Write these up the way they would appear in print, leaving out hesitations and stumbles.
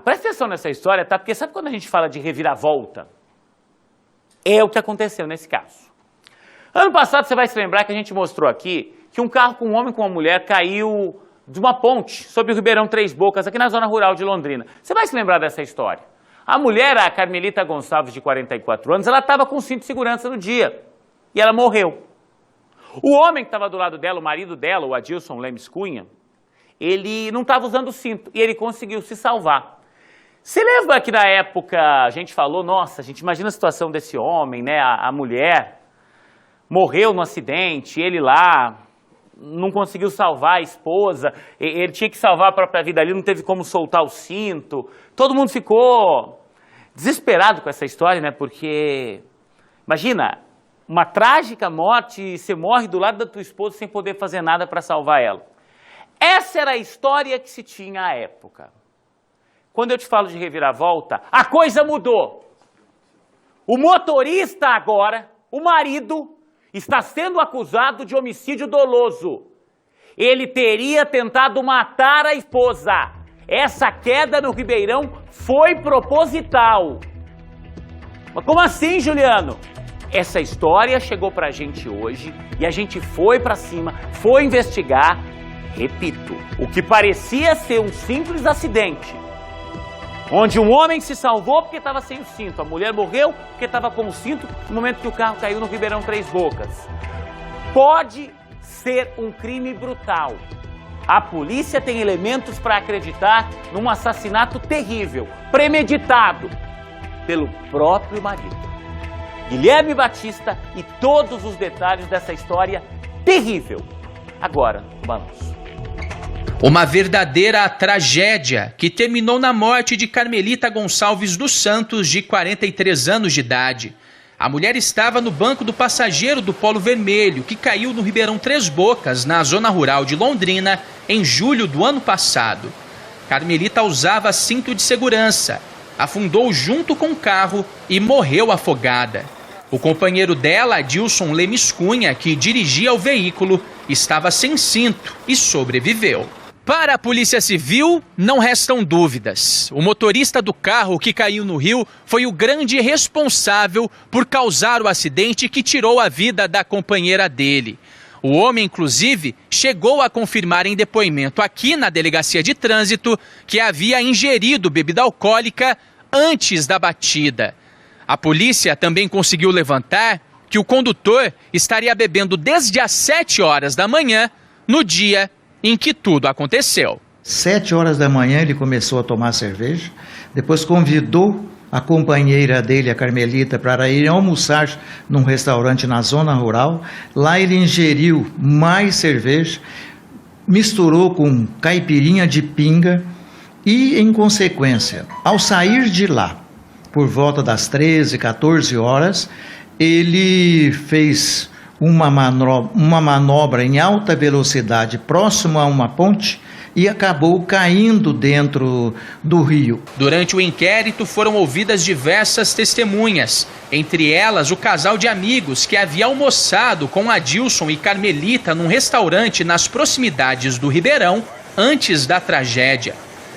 Presta atenção nessa história, tá? Porque sabe quando a gente fala de reviravolta? É o que aconteceu nesse caso. Ano passado, você vai se lembrar que a gente mostrou aqui que um carro com um homem e com uma mulher caiu de uma ponte sobre o Ribeirão Três Bocas, aqui na zona rural de Londrina. Você vai se lembrar dessa história. A mulher, a Carmelita Gonçalves, de 44 anos, ela estava com cinto de segurança no dia e ela morreu. O homem que estava do lado dela, o marido dela, o Adilson Lemes Cunha, ele não estava usando o cinto e ele conseguiu se salvar. Você lembra que na época a gente falou, nossa, a gente imagina a situação desse homem, né? A mulher morreu no acidente, ele lá não conseguiu salvar a esposa, ele tinha que salvar a própria vida ali, não teve como soltar o cinto. Todo mundo ficou desesperado com essa história, né? Porque, imagina, uma trágica morte e você morre do lado da tua esposa sem poder fazer nada para salvar ela. Essa era a história que se tinha à época. Quando eu te falo de reviravolta, a coisa mudou. O motorista agora, o marido, está sendo acusado de homicídio doloso. Ele teria tentado matar a esposa. Essa queda no Ribeirão foi proposital. Mas como assim, Juliano? Essa história chegou pra gente hoje e a gente foi pra cima, foi investigar. Repito, o que parecia ser um simples acidente, onde um homem se salvou porque estava sem o cinto, a mulher morreu porque estava com o cinto no momento que o carro caiu no Ribeirão Três Bocas. Pode ser um crime brutal. A polícia tem elementos para acreditar num assassinato terrível, premeditado pelo próprio marido. Guilherme Batista e todos os detalhes dessa história terrível. Agora, o balanço. Uma verdadeira tragédia que terminou na morte de Carmelita Gonçalves dos Santos, de 43 anos de idade. A mulher estava no banco do passageiro do Polo Vermelho, que caiu no Ribeirão Três Bocas, na zona rural de Londrina, em julho do ano passado. Carmelita usava cinto de segurança, afundou junto com o carro e morreu afogada. O companheiro dela, Adilson Lemes Cunha, que dirigia o veículo, estava sem cinto e sobreviveu. Para a Polícia Civil, não restam dúvidas. O motorista do carro que caiu no rio foi o grande responsável por causar o acidente que tirou a vida da companheira dele. O homem, inclusive, chegou a confirmar em depoimento aqui na Delegacia de Trânsito que havia ingerido bebida alcoólica antes da batida. A polícia também conseguiu levantar que o condutor estaria bebendo desde as 7 horas da manhã, no dia em que tudo aconteceu. 7 horas da manhã ele começou a tomar cerveja, depois convidou a companheira dele, a Carmelita, para ir almoçar num restaurante na zona rural. Lá ele ingeriu mais cerveja, misturou com caipirinha de pinga e, em consequência, ao sair de lá, por volta das 13, 14 horas, ele fez uma manobra em alta velocidade próximo a uma ponte e acabou caindo dentro do rio. Durante o inquérito foram ouvidas diversas testemunhas, entre elas o casal de amigos que havia almoçado com Adilson e Carmelita num restaurante nas proximidades do Ribeirão antes da tragédia.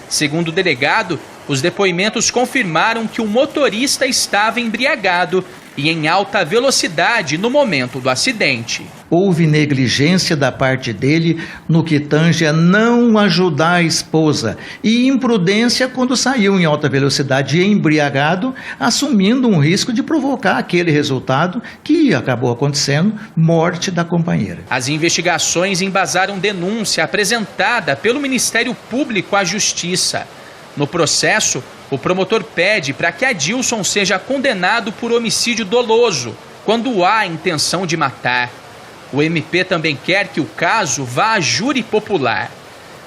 Segundo o delegado, os depoimentos confirmaram que o motorista estava embriagado e em alta velocidade no momento do acidente. Houve negligência da parte dele no que tange a não ajudar a esposa e imprudência quando saiu em alta velocidade e embriagado, assumindo um risco de provocar aquele resultado que acabou acontecendo, morte da companheira. As investigações embasaram denúncia apresentada pelo Ministério Público à Justiça. No processo, o promotor pede para que Adilson seja condenado por homicídio doloso, quando há intenção de matar. O MP também quer que o caso vá a júri popular.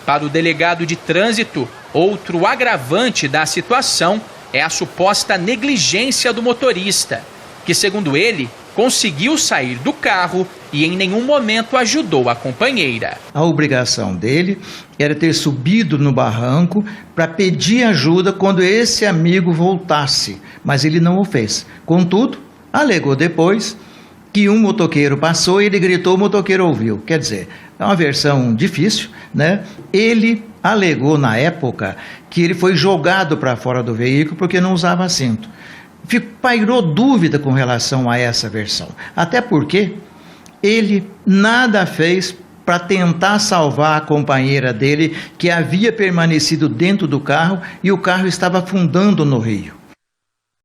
Para o delegado de trânsito, outro agravante da situação é a suposta negligência do motorista, que, segundo ele, conseguiu sair do carro e em nenhum momento ajudou a companheira. A obrigação dele era ter subido no barranco para pedir ajuda quando esse amigo voltasse, mas ele não o fez. Contudo, alegou depois que um motoqueiro passou e ele gritou, o motoqueiro ouviu. Quer dizer, é uma versão difícil, né? Ele alegou na época que ele foi jogado para fora do veículo porque não usava cinto. Pairou dúvida com relação a essa versão, até porque ele nada fez para tentar salvar a companheira dele, que havia permanecido dentro do carro e o carro estava afundando no rio.